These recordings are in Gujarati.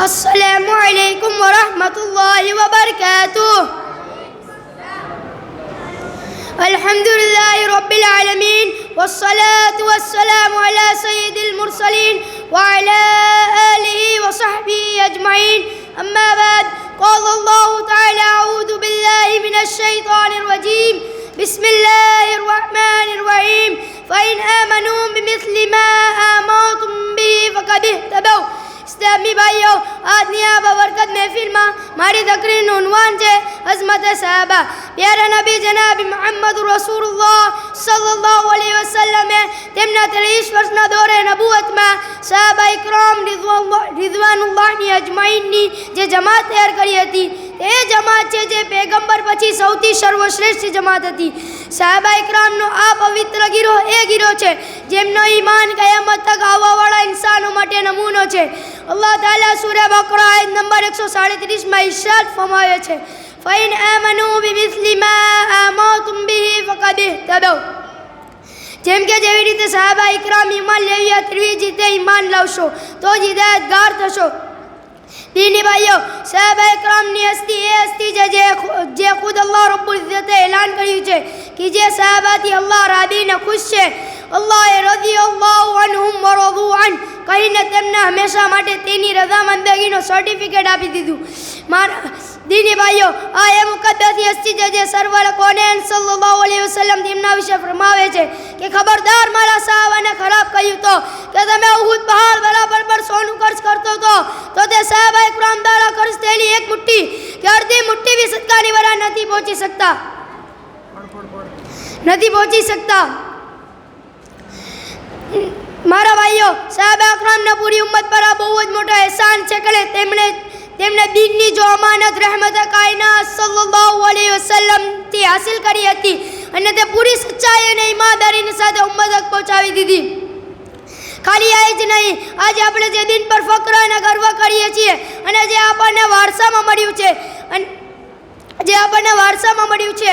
अस्सलामु अलैकुम व रहमतुल्लाहि व बरकातुह। अल्हम्दुलिल्लाहि रब्बिल आलमीन वस्सलातु वस्सलामु अला सय्यिदिल मुरसलीन व अला आलिहि व सहबिहि अजमईन। अम्मा बाद, क़ाल अल्लाहु तआला अऊज़ु बिल्लाहि मिनश शैतानिर रजीम। बिस्मिल्लाहिर रहमानिर रहीम। फ़इन आमनू बिमिस्लि मा आमनतुम बिहि फ़क़द इह्तदौ। इस्लामी भाइयों, આજની આ બરકત મહેફિલમાં મારી તકરીરનું ઉન્વાન છે અઝમત સહાબા। પ્યારા નબી જનાબ મુહમ્મદ રસૂલુલ્લાહ સલ્લલ્લાહુ અલૈહિ વસલ્લમે તેમના 30 વર્ષના દોરે નબુવતમાં સહાબા ઇકરામ રિઝવાનુલ્લાહની અજમાઈનની જે જમાત તૈયાર કરી હતી, તે જમાત છે જે પેગંબર પછી સૌથી સર્વશ્રેષ્ઠ જમાત હતી। સહાબા ઇકરામનો આ પવિત્ર ગીરો એ ગીરો છે જેમનો ઈમાન કયામત તક આવવાવાળા ઇન્સાનો માટે નમૂનો છે। અલ્લાહ તાલા સૂરા બકરા આયત નંબર 137 માં ઇરશાદ ફરમાવે છે, ફઇન આમનુ બિમિસ્લિ મા આમનતુમ બિહી ફકદ ઇહતદૌ। જેમ કે જેવી રીતે સહાબા ઇકરામ ઈમાન લેવી તેવી રીતે ઈમાન લાવશો તો જ હિદાયતગાર થશો। दीनी भाइयों, सहाबा इकरामनी हस्ती ए हस्ती है जे खुद अल्लाह रब्बुल इज्जते ऐलान कर्યું છે कि जे सहाबाथी अल्लाह रादी ने खुश છે। अल्लाह रज़ियल्लाहु अन्हुम व रज़ू अन કહીને તેમને હંમેશા માટે તેની રઝામંદગીનો સર્ટિફિકેટ આપી દીધું। મારા दीनी भाइयों, आ ए मुक़द्दसी हस्ती है जे सरवर कोनेन सल्लल्लाहु अलैहि वसल्लम તેમના વિશે ફરમાવે છે કે ખબરદાર મારા સહાબાને ખરાબ કહ્યું તો કે તમે ઉહુદ પહાડ બરાબર પર સોનું ખર્ચ કરતો તો તે સહાબા ઇકરામ દ્વારા ખર્ચ થયેલી એક મુઠ્ઠી કે અડધી મુઠ્ઠી भी સદકાની વરા નથી પહોંચી શકતા। મારા ભાઈઓ, સહાબા ઇકરામના પૂરી ઉમ્મત પર આ બહુ જ મોટો એહસાન છે કે તેમણે દીનની જો અમાનત રહેમત કાયનાત સલ્લલ્લાહુ અલૈહિ વસલ્લમ થી હાસિલ કરી હતી અને તે પૂરી સચ્ચાઈ અને ઈમાનદારીની સાથે ઉમ્મત તક પહોંચાવી દીધી। ખાલી આ જ નહીં, આજે આપણે જે દિન પર ફક્ર અને ગર્વ કરીએ છીએ અને જે આપણને વારસામાં મળ્યું છે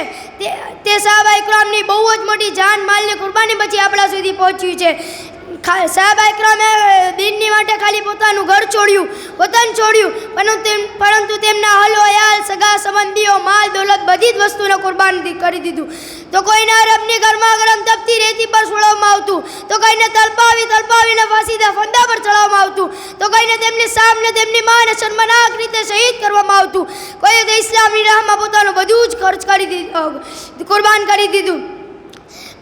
તે સહાબા ઇકરામની બહુ જ મોટી જાન માલની કુરબાની પછી આપણા સુધી પહોંચ્યું છે। સહાબા ઇકરામે દીનની માટે ખાલી પોતાનું ઘર છોડ્યું, વતન છોડ્યું, પરંતુ તેમના અહલો અયાલ, સગા સંબંધીઓ, માલ દોલત બધી જ વસ્તુને કુરબાન કરી દીધું। તો કોઈને અરબની ગરમા ગરમ તપતી રેતી પર છોડવામાં આવતું, તો કોઈને તલપાવીને ફાંસીદા ફંદા પર ચડાવવામાં આવતું, તો કોઈને તેમની સામને તેમની માને શર્મનાક રીતે શહીદ કરવામાં આવતું, કોઈએ તો ઇસ્લામની રાહમાં પોતાનું બધું જ ખર્ચ કુરબાન કરી દીધું।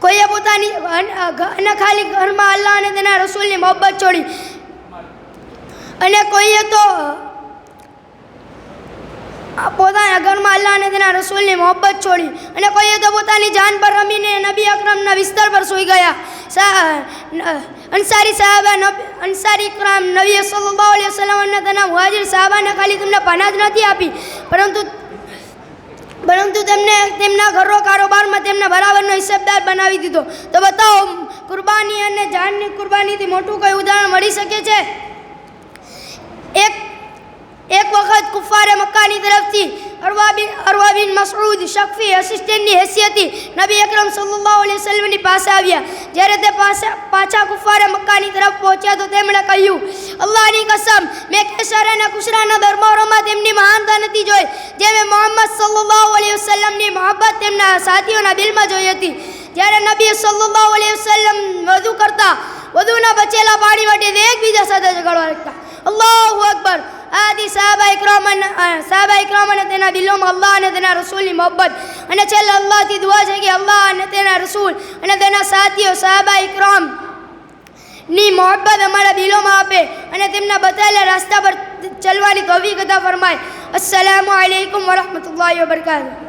કોઈએ પોતાની અને ખાલી ઘરમાં અલ્લાહ અને તેના રસૂલની મોહબ્બત છોડી, અને કોઈએ તો પોતાના ઘરમાં અલ્લાહ અને તેના રસૂલની મોહબ્બત છોડી, અને કોઈએ તો પોતાની જાન પર રમીને નબી અકરમના વિસ્તાર પર સૂઈ ગયા। અંસારી ઇકરામ નબી સલ્લલ્લાહુ અલૈહિ વસલ્લમ અને તેના મુહાજિર સહાબાને ખાલી તેમને પનાહ જ નથી આપી, પરંતુ તેમને તેમના ઘરો કારોબારમાં તેમના બરાબરનો હિસ્સેદાર બનાવી દીધો। તો બતાવો, કુરબાની અને જાનની કુરબાનીથી મોટું કોઈ ઉદાહરણ મળી શકે છે? એક વખત કુફારે મક્કાની તરફથી અરવા બિન મસઉદ શકફી અસિસ્ટન્ટની હેસિયતથી નબી અકરમ સલ્લલ્લાહુ અલૈહિ વસલ્લમની પાસે આવ્યા। જ્યારે તે પાછા કુફારે મક્કાની તરફ પહોંચ્યા તો તેમણે કહ્યું, અલ્લાહની કસમ, મેં કેસર અને કુશરાના દરબારોમાં તેમની મહાનતા નથી જોઈ જે મેં મોહમ્મદ સલ્લલ્લાહુ અલૈહિ વસલ્લમની મોહબ્બત તેમના સાથીઓના દિલમાં જોઈ હતી। જ્યારે નબી સલ્લલ્લાહુ અલૈહિ વસલ્લમ વધુના બચેલા પાણી માટે એકબીજા સાથે ઝઘડવા લાગતા। અલ્લાહુ અકબર। આદિ સહાબા ઇકરામ અને તેના દિલોમાં અલ્લાહ અને તેના રસૂલની મોહબ્બત અને છેલ્લે અલ્લાહથી દુઆ છે કે અલ્લાહ અને તેના રસૂલ અને તેના સાથીઓ સહાબા ઇકરામની મોહબ્બત અમારા દિલોમાં આપે અને તેમના બતાવેલા રસ્તા પર ચલવાની તૌફીક અતા ફરમાય। અસ્સલામુ અલૈકુમ વ રહમતુલ્લાહિ વ બરકાતુહુ।